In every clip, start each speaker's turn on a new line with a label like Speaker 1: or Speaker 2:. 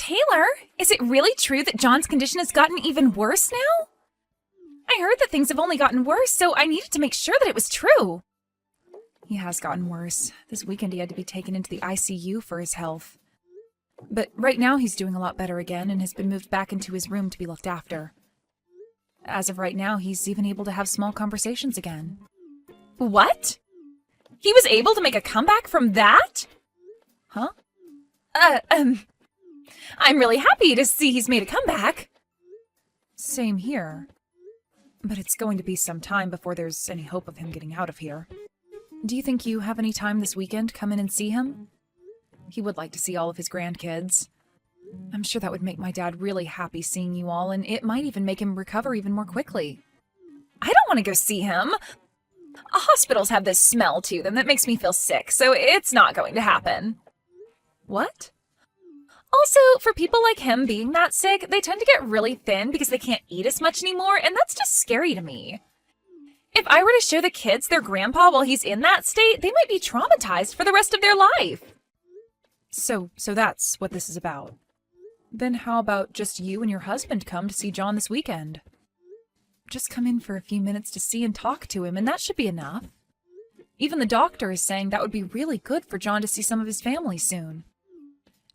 Speaker 1: Taylor, is it really true that John's condition has gotten even worse now? I heard that things have only gotten worse, so I needed to make sure that it was true. He has gotten worse. This weekend he had to be taken into the ICU for his health. But right now he's doing a lot better again and has been moved back into his room to be looked after. As of right now, he's even able to have small conversations again. What? He was able to make a comeback from that? Huh? I'm really happy to see he's made a comeback. Same here. But it's going to be some time before there's any hope of him getting out of here. Do you think you have any time this weekend to come in and see him? He would like to see all of his grandkids. I'm sure that would make my dad really happy seeing you all, and it might even make him recover even more quickly. I don't want to go see him. Hospitals have this smell to them that makes me feel sick, so it's not going to happen. What? Also, for people like him being that sick, they tend to get really thin because they can't eat as much anymore, and that's just scary to me. If I were to show the kids their grandpa while he's in that state, they might be traumatized for the rest of their life. So that's what this is about. Then how about just you and your husband come to see John this weekend? Just come in for a few minutes to see and talk to him, and that should be enough. Even the doctor is saying that would be really good for John to see some of his family soon.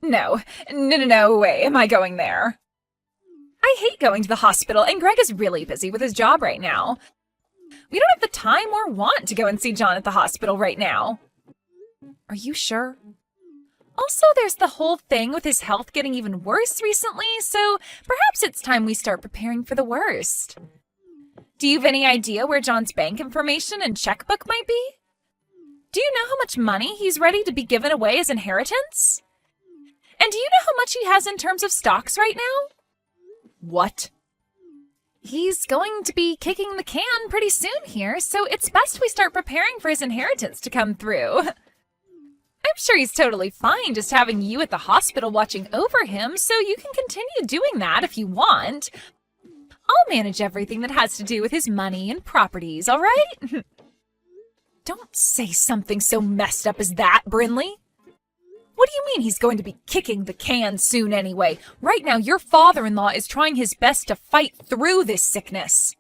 Speaker 1: No way am I going there. I hate going to the hospital, and Greg is really busy with his job right now. We don't have the time or want to go and see John at the hospital right now. Are you sure? Also, there's the whole thing with his health getting even worse recently, so perhaps it's time we start preparing for the worst. Do you have any idea where John's bank information and checkbook might be? Do you know how much money he's ready to be given away as inheritance? And do you know how much he has in terms of stocks right now? What? He's going to be kicking the can pretty soon here, so it's best we start preparing for his inheritance to come through. I'm sure he's totally fine just having you at the hospital watching over him, so you can continue doing that if you want. I'll manage everything that has to do with his money and properties, all right? Don't say something so messed up as that, Brinley. What do you mean he's going to be kicking the can soon anyway? Right now, your father-in-law is trying his best to fight through this sickness.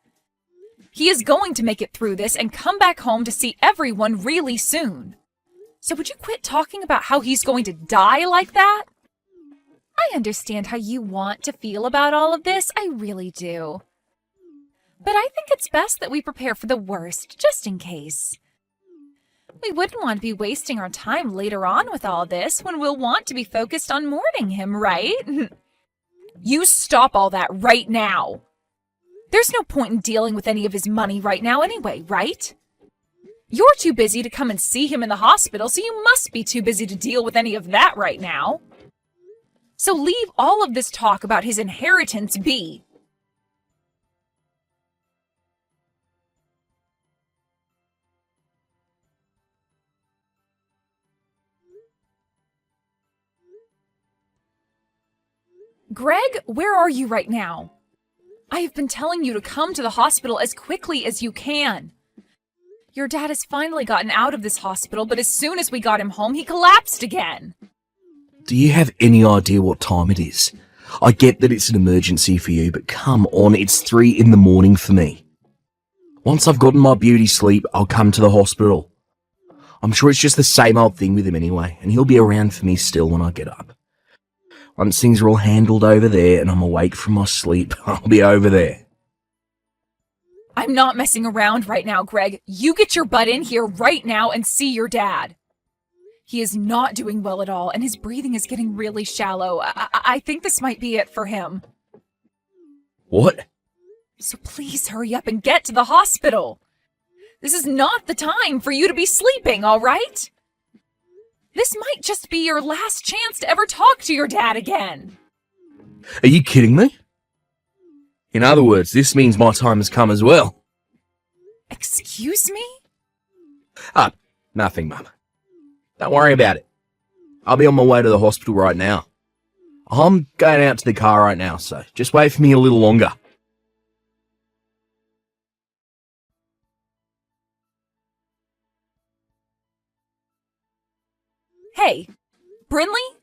Speaker 1: He is going to make it through this and come back home to see everyone really soon. So would you quit talking about how he's going to die like that? I understand how you want to feel about all of this, I really do. But I think it's best that we prepare for the worst, just in case. We wouldn't want to be wasting our time later on with all this when we'll want to be focused on mourning him, right? You stop all that right now. There's no point in dealing with any of his money right now anyway, right? You're too busy to come and see him in the hospital, so you must be too busy to deal with any of that right now. So leave all of this talk about his inheritance be. Greg, where are you right now? I have been telling you to come to the hospital as quickly as you can. Your dad has finally gotten out of this hospital, but as soon as we got him home, he collapsed again.
Speaker 2: Do you have any idea what time it is? I get that it's an emergency for you, but come on, it's 3 a.m. for me. Once I've gotten my beauty sleep, I'll come to the hospital. I'm sure it's just the same old thing with him anyway, and he'll be around for me still when I get up. Once things are all handled over there and I'm awake from my sleep, I'll be over there.
Speaker 1: I'm not messing around right now, Greg. You get your butt in here right now and see your dad. He is not doing well at all, and his breathing is getting really shallow. I think this might be it for him.
Speaker 2: What?
Speaker 1: So please hurry up and get to the hospital. This is not the time for you to be sleeping, all right? This might just be your last chance to ever talk to your dad again.
Speaker 2: Are you kidding me? In other words, this means my time has come as well.
Speaker 1: Excuse me?
Speaker 2: Nothing, Mum. Don't worry about it. I'll be on my way to the hospital right now. I'm going out to the car right now, so just wait for me a little longer.
Speaker 1: Hey, Brinley?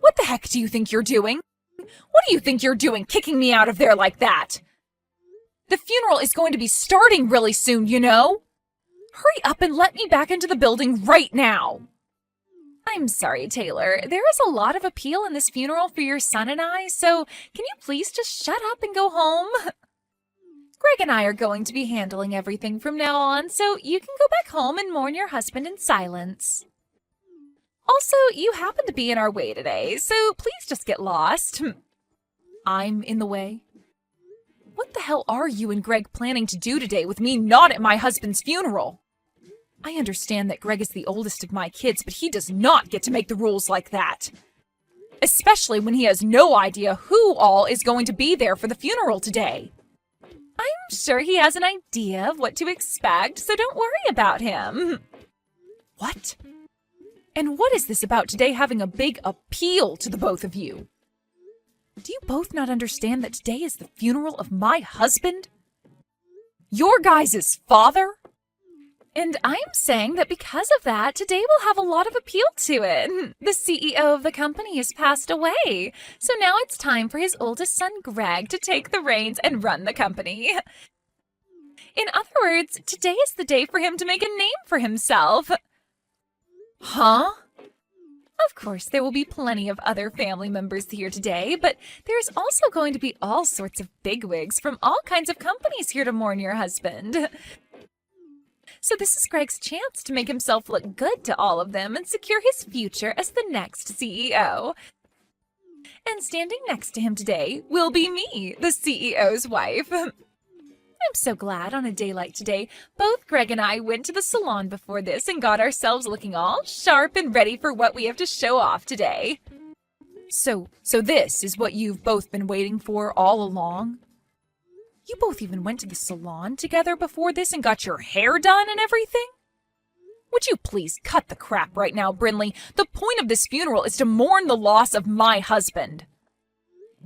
Speaker 1: What What the heck do you think you're doing? What do you think you're doing, kicking me out of there like that? The funeral is going to be starting really soon, you know? Hurry up and let me back into the building right now. I'm sorry, Taylor. There is a lot of appeal in this funeral for your son and I, so can you please just shut up and go home? Greg and I are going to be handling everything from now on, so you can go back home and mourn your husband in silence. Also, you happen to be in our way today, so please just get lost. I'm in the way? What the hell are you and Greg planning to do today with me not at my husband's funeral? I understand that Greg is the oldest of my kids, but he does not get to make the rules like that. Especially when he has no idea who all is going to be there for the funeral today. I'm sure he has an idea of what to expect, so don't worry about him. What? And what is this about today having a big appeal to the both of you? Do you both not understand that today is the funeral of my husband? Your guys' father? And I'm saying that because of that, today will have a lot of appeal to it. The CEO of the company has passed away, so now it's time for his oldest son, Greg, to take the reins and run the company. In other words, today is the day for him to make a name for himself. Huh? Of course, there will be plenty of other family members here today, but there's also going to be all sorts of bigwigs from all kinds of companies here to mourn your husband. So this is Greg's chance to make himself look good to all of them and secure his future as the next CEO. And standing next to him today will be me, the CEO's wife. I'm so glad on a day like today, both Greg and I went to the salon before this and got ourselves looking all sharp and ready for what we have to show off today. So this is what you've both been waiting for all along? You both even went to the salon together before this and got your hair done and everything? Would you please cut the crap right now, Brinley? The point of this funeral is to mourn the loss of my husband.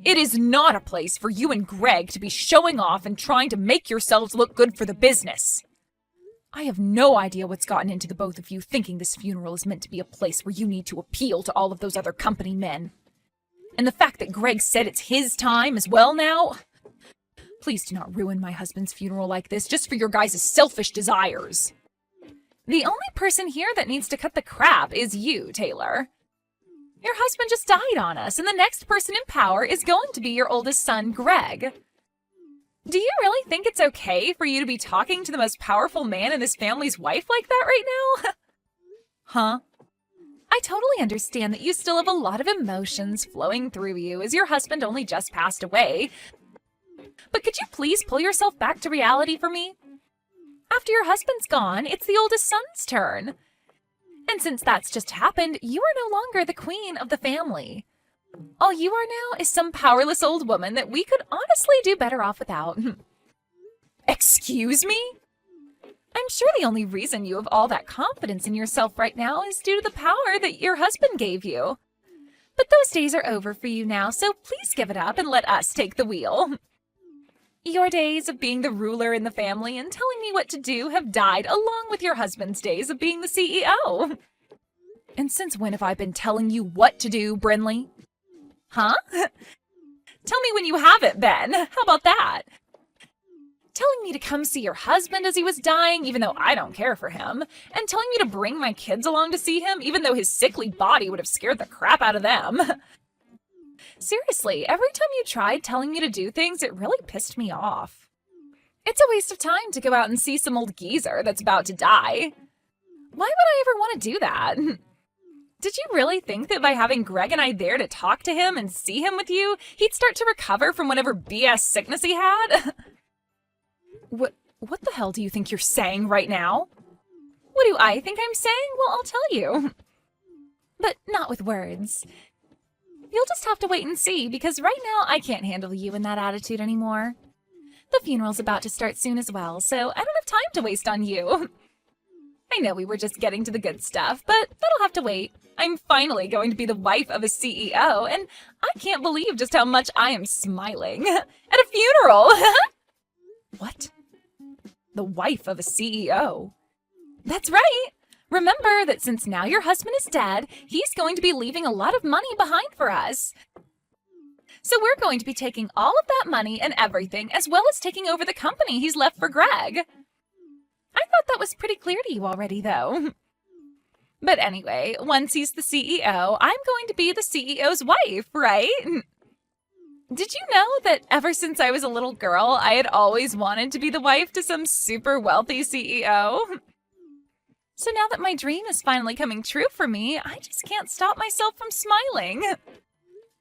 Speaker 1: It is not a place for you and Greg to be showing off and trying to make yourselves look good for the business. I have no idea what's gotten into the both of you thinking this funeral is meant to be a place where you need to appeal to all of those other company men. And the fact that Greg said it's his time as well now... Please do not ruin my husband's funeral like this just for your guys' selfish desires. The only person here that needs to cut the crap is you, Taylor. Your husband just died on us, and the next person in power is going to be your oldest son, Greg. Do you really think it's okay for you to be talking to the most powerful man in this family's wife like that right now? Huh? I totally understand that you still have a lot of emotions flowing through you as your husband only just passed away. But could you please pull yourself back to reality for me? After your husband's gone, it's the oldest son's turn. And since that's just happened, you are no longer the queen of the family. All you are now is some powerless old woman that we could honestly do better off without. Excuse me? I'm sure the only reason you have all that confidence in yourself right now is due to the power that your husband gave you. But those days are over for you now, so please give it up and let us take the wheel. Your days of being the ruler in the family and telling me what to do have died along with your husband's days of being the CEO. And since when have I been telling you what to do, Brinley? Huh? Tell me when you haven't been. How about that? Telling me to come see your husband as he was dying, even though I don't care for him, and telling me to bring my kids along to see him, even though his sickly body would have scared the crap out of them. Seriously, every time you tried telling me to do things, it really pissed me off. It's a waste of time to go out and see some old geezer that's about to die. Why would I ever want to do that? Did you really think that by having Greg and I there to talk to him and see him with you, he'd start to recover from whatever BS sickness he had? What the hell do you think you're saying right now? What do I think I'm saying? Well, I'll tell you. But not with words. You'll just have to wait and see, because right now I can't handle you in that attitude anymore. The funeral's about to start soon as well, so I don't have time to waste on you. I know we were just getting to the good stuff, but that'll have to wait. I'm finally going to be the wife of a CEO, and I can't believe just how much I am smiling. At a funeral! What? The wife of a CEO? That's right! Remember that since now your husband is dead, he's going to be leaving a lot of money behind for us. So we're going to be taking all of that money and everything, as well as taking over the company he's left for Greg. I thought that was pretty clear to you already, though. But anyway, once he's the CEO, I'm going to be the CEO's wife, right? Did you know that ever since I was a little girl, I had always wanted to be the wife to some super wealthy CEO? So now that my dream is finally coming true for me, I just can't stop myself from smiling.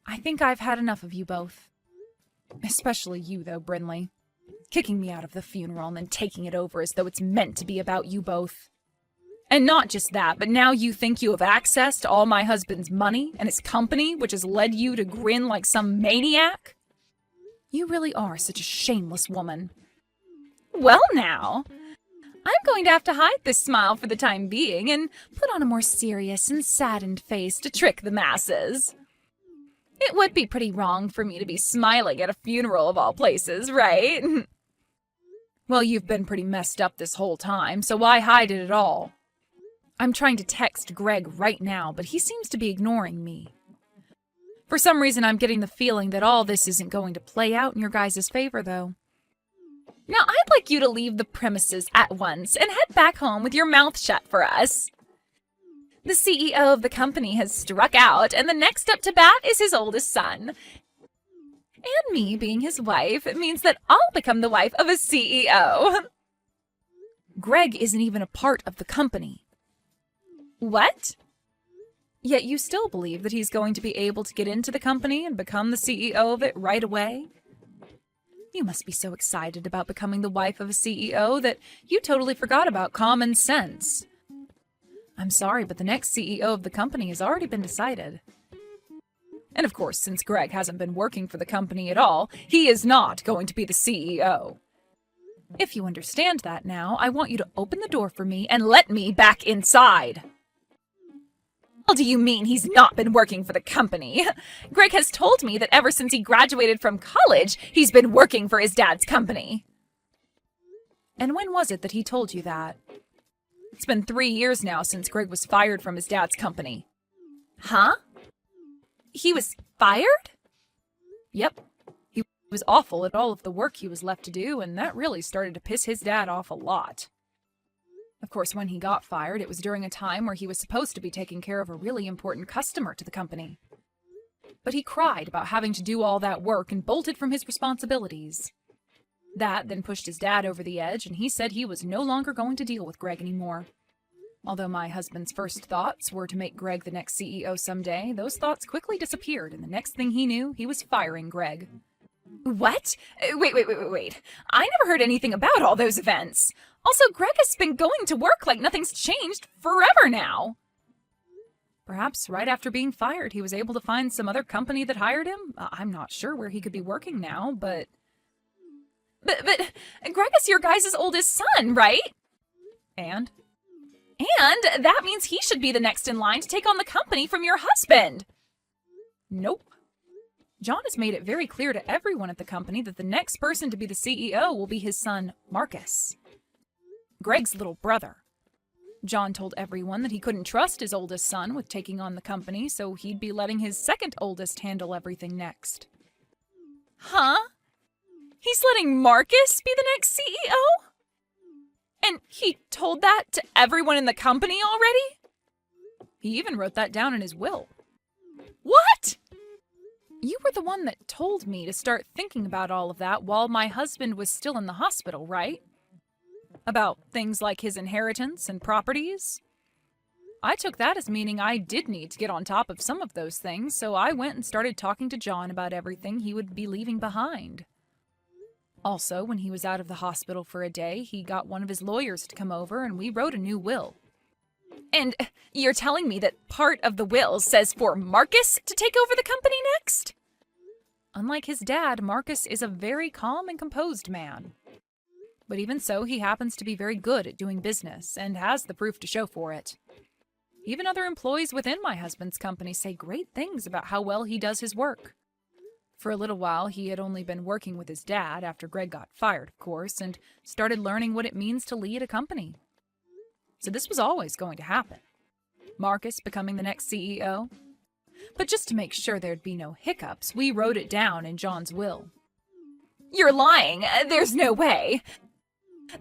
Speaker 1: I think I've had enough of you both. Especially you, though, Brinley. Kicking me out of the funeral and then taking it over as though it's meant to be about you both. And not just that, but now you think you have access to all my husband's money and his company, which has led you to grin like some maniac? You really are such a shameless woman. Well now, I'm going to have to hide this smile for the time being and put on a more serious and saddened face to trick the masses. It would be pretty wrong for me to be smiling at a funeral of all places, right? Well, you've been pretty messed up this whole time, so why hide it at all? I'm trying to text Greg right now, but he seems to be ignoring me. For some reason, I'm getting the feeling that all this isn't going to play out in your guys' favor, though. Now, I'd like you to leave the premises at once and head back home with your mouth shut for us. The CEO of the company has struck out, and the next up to bat is his oldest son. And me being his wife means that I'll become the wife of a CEO. Greg isn't even a part of the company. What? Yet you still believe that he's going to be able to get into the company and become the CEO of it right away? You must be so excited about becoming the wife of a CEO that you totally forgot about common sense. I'm sorry, but the next CEO of the company has already been decided. And of course, since Greg hasn't been working for the company at all, he is not going to be the CEO. If you understand that now, I want you to open the door for me and let me back inside. What do you mean he's not been working for the company? Greg has told me that ever since he graduated from college, he's been working for his dad's company. And when was it that he told you that? It's been 3 years now since Greg was fired from his dad's company. Huh? He was fired? Yep. He was awful at all of the work he was left to do, and that really started to piss his dad off a lot. Of course, when he got fired, it was during a time where he was supposed to be taking care of a really important customer to the company. But he cried about having to do all that work and bolted from his responsibilities. That then pushed his dad over the edge, and he said he was no longer going to deal with Greg anymore. Although my husband's first thoughts were to make Greg the next CEO someday, those thoughts quickly disappeared, and the next thing he knew, he was firing Greg. What? Wait. I never heard anything about all those events. Also, Greg has been going to work like nothing's changed forever now. Perhaps right after being fired, he was able to find some other company that hired him. I'm not sure where he could be working now, but Greg is your guys' oldest son, right? And that means he should be the next in line to take on the company from your husband. Nope. John has made it very clear to everyone at the company that the next person to be the CEO will be his son, Marcus. Greg's little brother. John told everyone that he couldn't trust his oldest son with taking on the company, so he'd be letting his second oldest handle everything next. Huh? He's letting Marcus be the next CEO? And he told that to everyone in the company already? He even wrote that down in his will. What? You were the one that told me to start thinking about all of that while my husband was still in the hospital, right? About things like his inheritance and properties? I took that as meaning I did need to get on top of some of those things, so I went and started talking to John about everything he would be leaving behind. Also, when he was out of the hospital for a day, he got one of his lawyers to come over and we wrote a new will. And you're telling me that part of the will says for Marcus to take over the company next? Unlike his dad, Marcus is a very calm and composed man. But even so, he happens to be very good at doing business and has the proof to show for it. Even other employees within my husband's company say great things about how well he does his work. For a little while, he had only been working with his dad after Greg got fired, of course, and started learning what it means to lead a company. So this was always going to happen. Marcus becoming the next CEO. But just to make sure there'd be no hiccups, we wrote it down in John's will. You're lying. There's no way.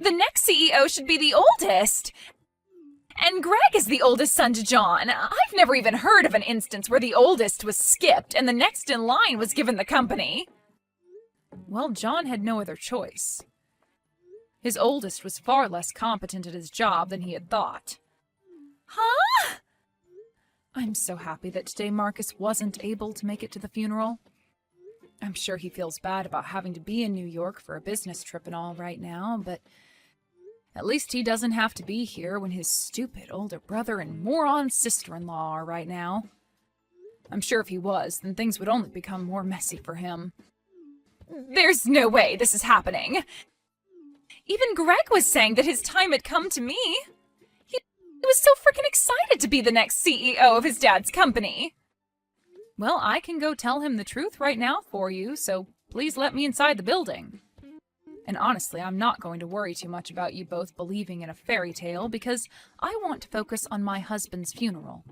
Speaker 1: The next CEO should be the oldest. And Greg is the oldest son to John. I've never even heard of an instance where the oldest was skipped and the next in line was given the company. Well, John had no other choice. His oldest was far less competent at his job than he had thought. Huh? I'm so happy that today Marcus wasn't able to make it to the funeral. I'm sure he feels bad about having to be in New York for a business trip and all right now, but at least he doesn't have to be here when his stupid older brother and moron sister-in-law are right now. I'm sure if he was, then things would only become more messy for him. There's no way this is happening. Even Greg was saying that his time had come to me. He was so freaking excited to be the next CEO of his dad's company. Well, I can go tell him the truth right now for you, so please let me inside the building. And honestly, I'm not going to worry too much about you both believing in a fairy tale because I want to focus on my husband's funeral.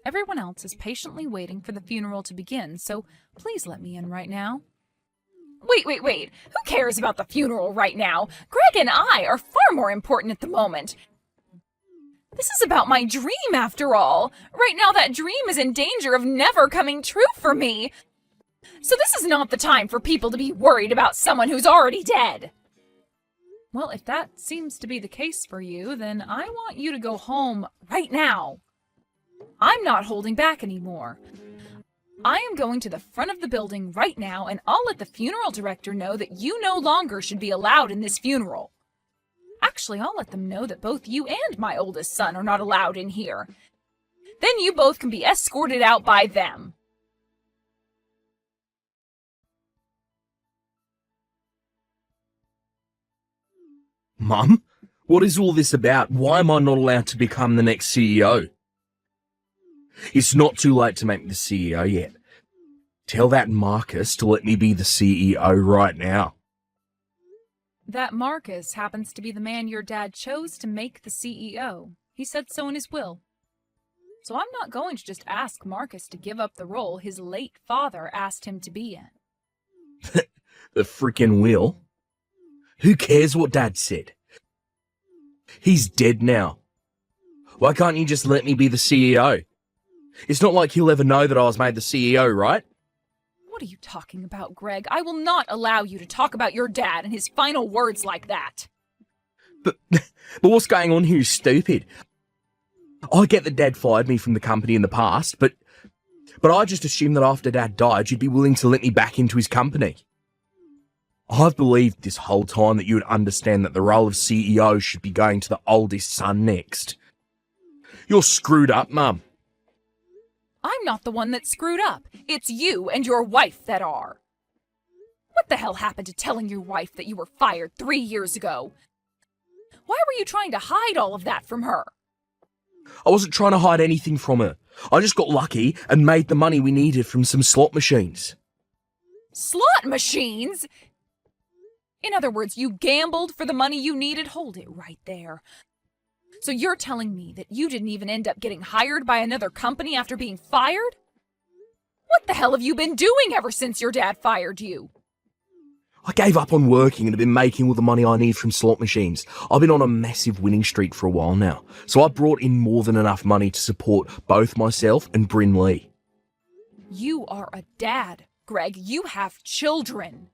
Speaker 1: Everyone else is patiently waiting for the funeral to begin, so please let me in right now. Wait. Who cares about the funeral right now? Greg and I are far more important at the moment. This is about my dream, after all. Right now, that dream is in danger of never coming true for me. So this is not the time for people to be worried about someone who's already dead. Well, if that seems to be the case for you, then I want you to go home right now. I'm not holding back anymore. I am going to the front of the building right now, and I'll let the funeral director know that you no longer should be allowed in this funeral. Actually, I'll let them know that both you and my oldest son are not allowed in here. Then you both can be escorted out by them.
Speaker 2: Mum, what is all this about? Why am I not allowed to become the next CEO? It's not too late to make me the CEO yet. Tell that Marcus to let me be the CEO right now.
Speaker 1: That Marcus happens to be the man your dad chose to make the CEO. He said so in his will. So I'm not going to just ask Marcus to give up the role his late father asked him to be in.
Speaker 2: The frickin' will? Who cares what Dad said? He's dead now. Why can't you just let me be the CEO? It's not like he'll ever know that I was made the CEO, right?
Speaker 1: What are you talking about, Greg? I will not allow you to talk about your dad and his final words like that.
Speaker 2: But what's going on here is stupid. I get that Dad fired me from the company in the past, but I just assumed that after Dad died, you'd be willing to let me back into his company. I've believed this whole time that you would understand that the role of CEO should be going to the oldest son next. You're screwed up, Mum.
Speaker 1: I'm not the one that's screwed up. It's you and your wife that are. What the hell happened to telling your wife that you were fired 3 years ago? Why were you trying to hide all of that from her?
Speaker 2: I wasn't trying to hide anything from her. I just got lucky and made the money we needed from some slot machines.
Speaker 1: Slot machines? In other words, you gambled for the money you needed? Hold it right there. So you're telling me that you didn't even end up getting hired by another company after being fired? What the hell have you been doing ever since your dad fired you?
Speaker 2: I gave up on working and have been making all the money I need from slot machines. I've been on a massive winning streak for a while now, so I brought in more than enough money to support both myself and Bryn Lee.
Speaker 1: You are a dad, Greg. You have children.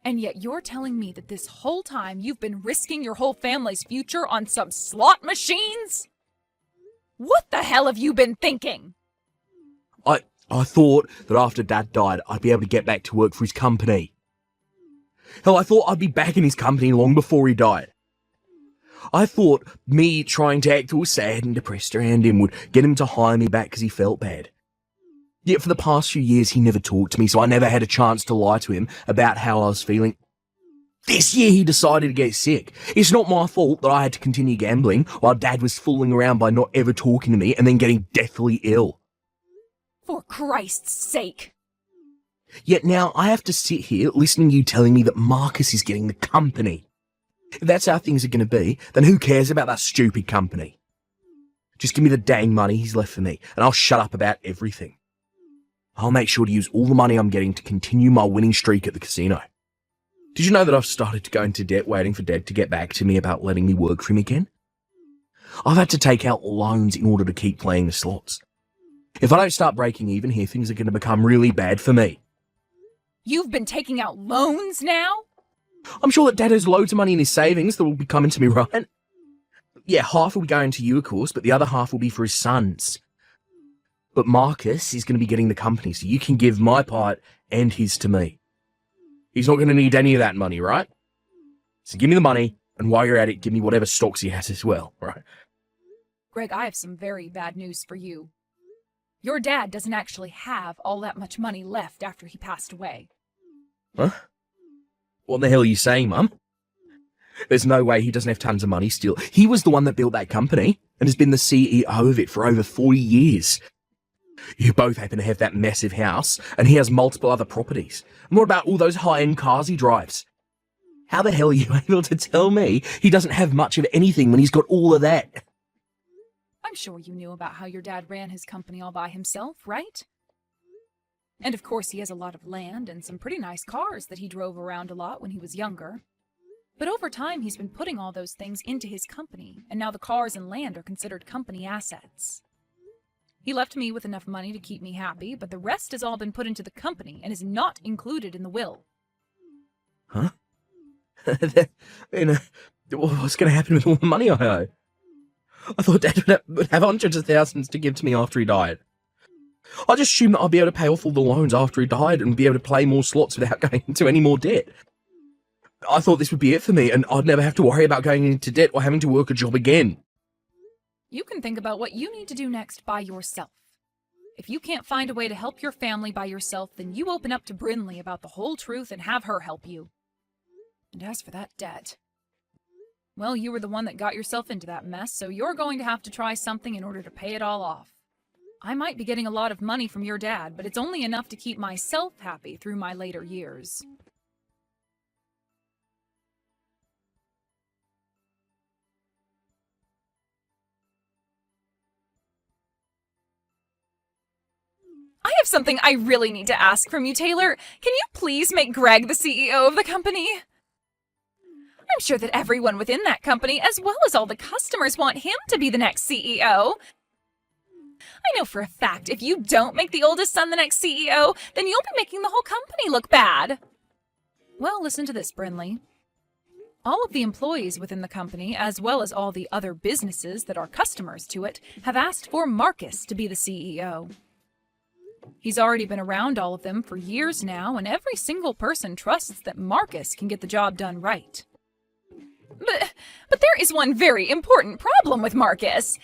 Speaker 1: And yet you're telling me that this whole time you've been risking your whole family's future on some slot machines? What the hell have you been thinking?
Speaker 2: I thought that after Dad died, I'd be able to get back to work for his company. Hell, I thought I'd be back in his company long before he died. I thought me trying to act all sad and depressed around him would get him to hire me back because he felt bad. Yet for the past few years, he never talked to me, so I never had a chance to lie to him about how I was feeling. This year, he decided to get sick. It's not my fault that I had to continue gambling while Dad was fooling around by not ever talking to me and then getting deathly ill.
Speaker 1: For Christ's sake.
Speaker 2: Yet now I have to sit here listening to you telling me that Marcus is getting the company. If that's how things are going to be, then who cares about that stupid company? Just give me the dang money he's left for me, and I'll shut up about everything. I'll make sure to use all the money I'm getting to continue my winning streak at the casino. Did you know that I've started to go into debt waiting for Dad to get back to me about letting me work for him again? I've had to take out loans in order to keep playing the slots. If I don't start breaking even here, things are going to become really bad for me.
Speaker 1: You've been taking out loans now?
Speaker 2: I'm sure that Dad has loads of money in his savings that will be coming to me, right? Yeah, half will be going to you, of course, but the other half will be for his sons. But Marcus is going to be getting the company, so you can give my part and his to me. He's not going to need any of that money, right? So give me the money, and while you're at it, give me whatever stocks he has as well, right?
Speaker 1: Greg, I have some very bad news for you. Your dad doesn't actually have all that much money left after he passed away.
Speaker 2: Huh? What the hell are you saying, Mum? There's no way he doesn't have tons of money still. He was the one that built that company and has been the CEO of it for over 40 years. You both happen to have that massive house, and he has multiple other properties. And what about all those high-end cars he drives? How the hell are you able to tell me he doesn't have much of anything when he's got all of that?
Speaker 1: I'm sure you knew about how your dad ran his company all by himself, right? And of course he has a lot of land and some pretty nice cars that he drove around a lot when he was younger. But over time he's been putting all those things into his company, and now the cars and land are considered company assets. He left me with enough money to keep me happy, but the rest has all been put into the company and is not included in the will.
Speaker 2: Huh? What's going to happen with all the money I owe? I thought Dad would have hundreds of thousands to give to me after he died. I just assumed that I'd be able to pay off all the loans after he died and be able to play more slots without going into any more debt. I thought this would be it for me, and I'd never have to worry about going into debt or having to work a job again.
Speaker 1: You can think about what you need to do next by yourself. If you can't find a way to help your family by yourself, then you open up to Brinley about the whole truth and have her help you. And as for that debt, well, you were the one that got yourself into that mess, so you're going to have to try something in order to pay it all off. I might be getting a lot of money from your dad, but it's only enough to keep myself happy through my later years. I have something I really need to ask from you, Taylor. Can you please make Greg the CEO of the company? I'm sure that everyone within that company, as well as all the customers, want him to be the next CEO. I know for a fact if you don't make the oldest son the next CEO, then you'll be making the whole company look bad. Well, listen to this, Brinley. All of the employees within the company, as well as all the other businesses that are customers to it, have asked for Marcus to be the CEO. He's already been around all of them for years now, and every single person trusts that Marcus can get the job done right. But there is one very important problem with Marcus.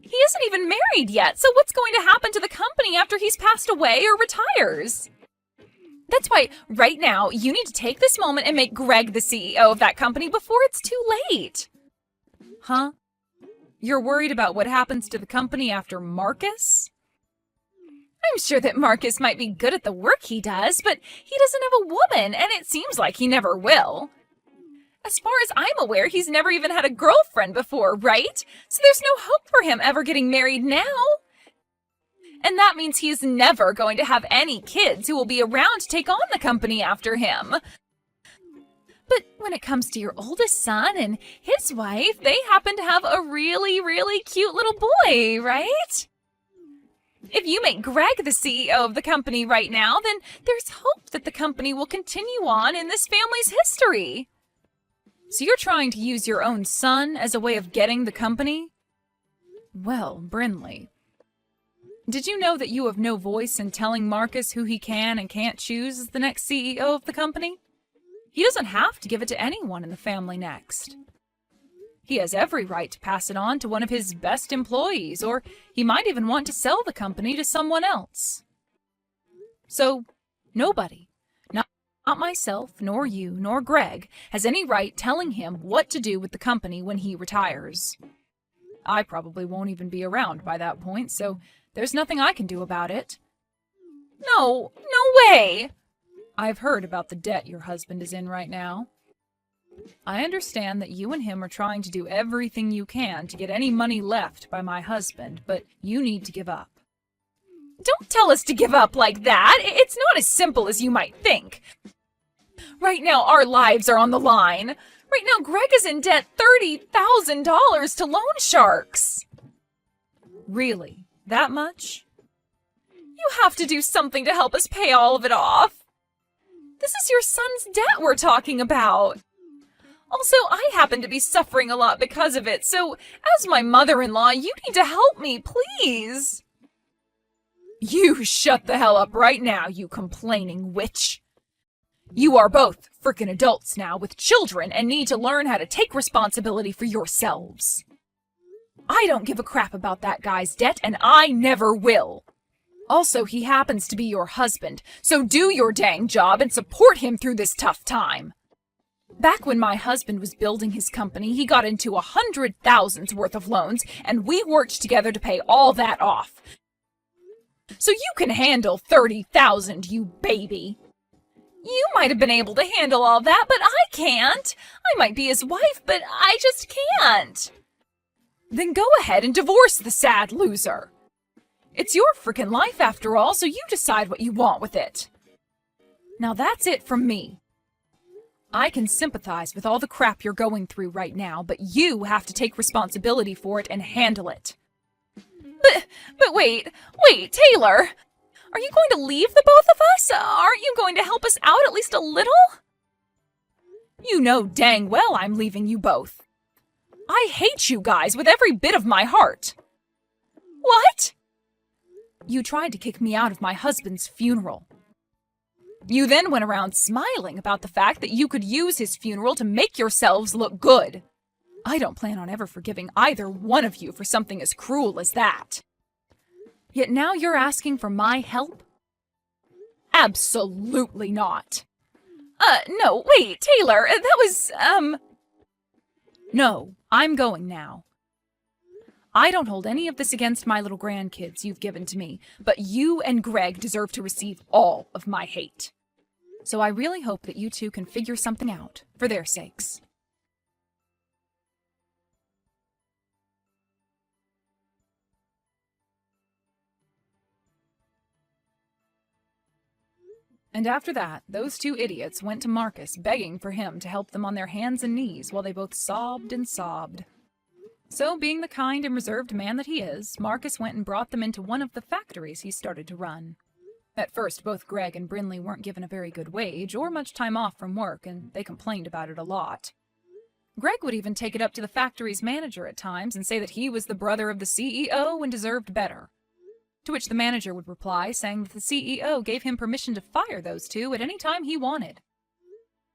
Speaker 1: He isn't even married yet, so what's going to happen to the company after he's passed away or retires? That's why, right now, you need to take this moment and make Greg the CEO of that company before it's too late. Huh? You're worried about what happens to the company after Marcus? I'm sure that Marcus might be good at the work he does, but he doesn't have a woman, and it seems like he never will. As far as I'm aware, he's never even had a girlfriend before, right? So there's no hope for him ever getting married now. And that means he's never going to have any kids who will be around to take on the company after him. But when it comes to your oldest son and his wife, they happen to have a really, really cute little boy, right? If you make Greg the CEO of the company right now, then there's hope that the company will continue on in this family's history. So you're trying to use your own son as a way of getting the company? Well, Brinley, did you know that you have no voice in telling Marcus who he can and can't choose as the next CEO of the company? He doesn't have to give it to anyone in the family next. He has every right to pass it on to one of his best employees, or he might even want to sell the company to someone else. So, nobody, not myself, nor you, nor Greg, has any right telling him what to do with the company when he retires. I probably won't even be around by that point, so there's nothing I can do about it. No way! I've heard about the debt your husband is in right now. I understand that you and him are trying to do everything you can to get any money left by my husband, but you need to give up. Don't tell us to give up like that. It's not as simple as you might think. Right now, our lives are on the line. Right now, Greg is in debt $30,000 to loan sharks. Really? That much? You have to do something to help us pay all of it off. This is your son's debt we're talking about. Also, I happen to be suffering a lot because of it, so as my mother-in-law, you need to help me, please. You shut the hell up right now, you complaining witch. You are both frickin' adults now with children and need to learn how to take responsibility for yourselves. I don't give a crap about that guy's debt, and I never will. Also, he happens to be your husband, so do your dang job and support him through this tough time. Back when my husband was building his company, he got into $100,000 worth of loans, and we worked together to pay all that off. So you can handle $30,000, you baby. You might have been able to handle all that, but I can't. I might be his wife, but I just can't. Then go ahead and divorce the sad loser. It's your frickin' life after all, so you decide what you want with it. Now that's it from me. I can sympathize with all the crap you're going through right now, but you have to take responsibility for it and handle it. But wait, Taylor! Are you going to leave the both of us? Aren't you going to help us out at least a little? You know dang well I'm leaving you both. I hate you guys with every bit of my heart. What? You tried to kick me out of my husband's funeral. You then went around smiling about the fact that you could use his funeral to make yourselves look good. I don't plan on ever forgiving either one of you for something as cruel as that. Yet now you're asking for my help? Absolutely not. No, wait, Taylor, that was, No, I'm going now. I don't hold any of this against my little grandkids you've given to me, but you and Greg deserve to receive all of my hate. So I really hope that you two can figure something out, for their sakes. And after that, those two idiots went to Marcus begging for him to help them on their hands and knees while they both sobbed and sobbed. So, being the kind and reserved man that he is, Marcus went and brought them into one of the factories he started to run. At first, both Greg and Brinley weren't given a very good wage or much time off from work, and they complained about it a lot. Greg would even take it up to the factory's manager at times and say that he was the brother of the CEO and deserved better. To which the manager would reply, saying that the CEO gave him permission to fire those two at any time he wanted.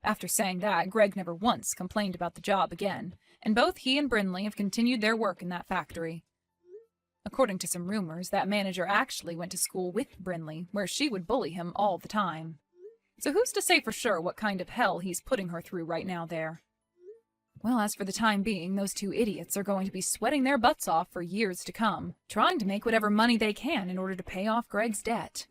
Speaker 1: After saying that, Greg never once complained about the job again, and both he and Brinley have continued their work in that factory. According to some rumors, that manager actually went to school with Brinley, where she would bully him all the time. So who's to say for sure what kind of hell he's putting her through right now there? Well, as for the time being, those two idiots are going to be sweating their butts off for years to come, trying to make whatever money they can in order to pay off Greg's debt.